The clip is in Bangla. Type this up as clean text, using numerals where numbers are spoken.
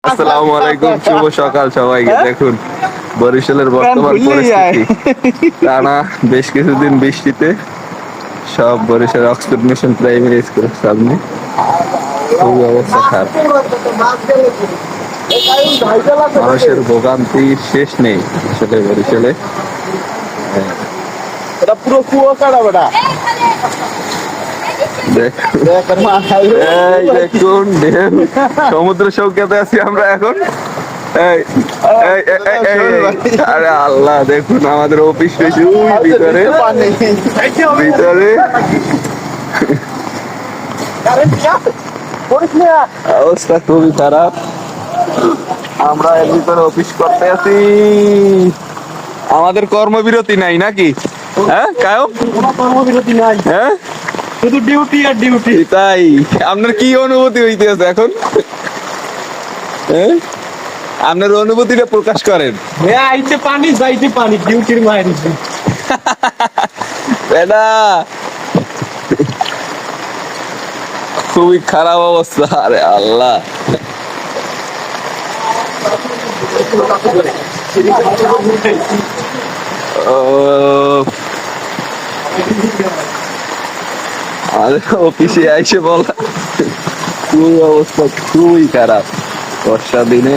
আসসালামু আলাইকুম, শুভ সকাল সবাইকে। দেখুন বরিশালের বর্তমান পরিস্থিতি, টানা বেশ কিছুদিন বৃষ্টিতে সব বরিশাল অক্সফোর্ড মিশন প্রাইমারি স্কুলের সামনে খুবই অবস্থা খারাপ। মানুষের ভোগান্তির শেষ নেই আসলে বরিশালে। এটা পুরো কুয়াকাটা বেটা। দেখুন ঢেউ, সমুদ্র সৈকতে আছি আমরা এখন। আরে আল্লাহ, দেখুন আমাদের অফিস ভিতরে ভিতরে অবস্থা খুবই খারাপ। আমরা এর ভিতরে অফিস করতে আছি, আমাদের কর্মবিরতি নাই নাকি? হ্যাঁ কায়ম, কোনো কর্মবিরতি নাই, হ্যাঁ শুধু ডিউটি আর ডিউটি। তাই আপনার কি অনুভূতি হইতেছে এখন? হ্যাঁ, আপনার অনুভূতিটা প্রকাশ করেন। আইতে পানি যাইতে পানি, ডিউটির মায়ের এটা খুবই খারাপ অবস্থা। আরে আল্লাহ, আমাদের অফিসে আইসে বলা খুবই অবস্থা খুবই খারাপ বর্ষা দিনে।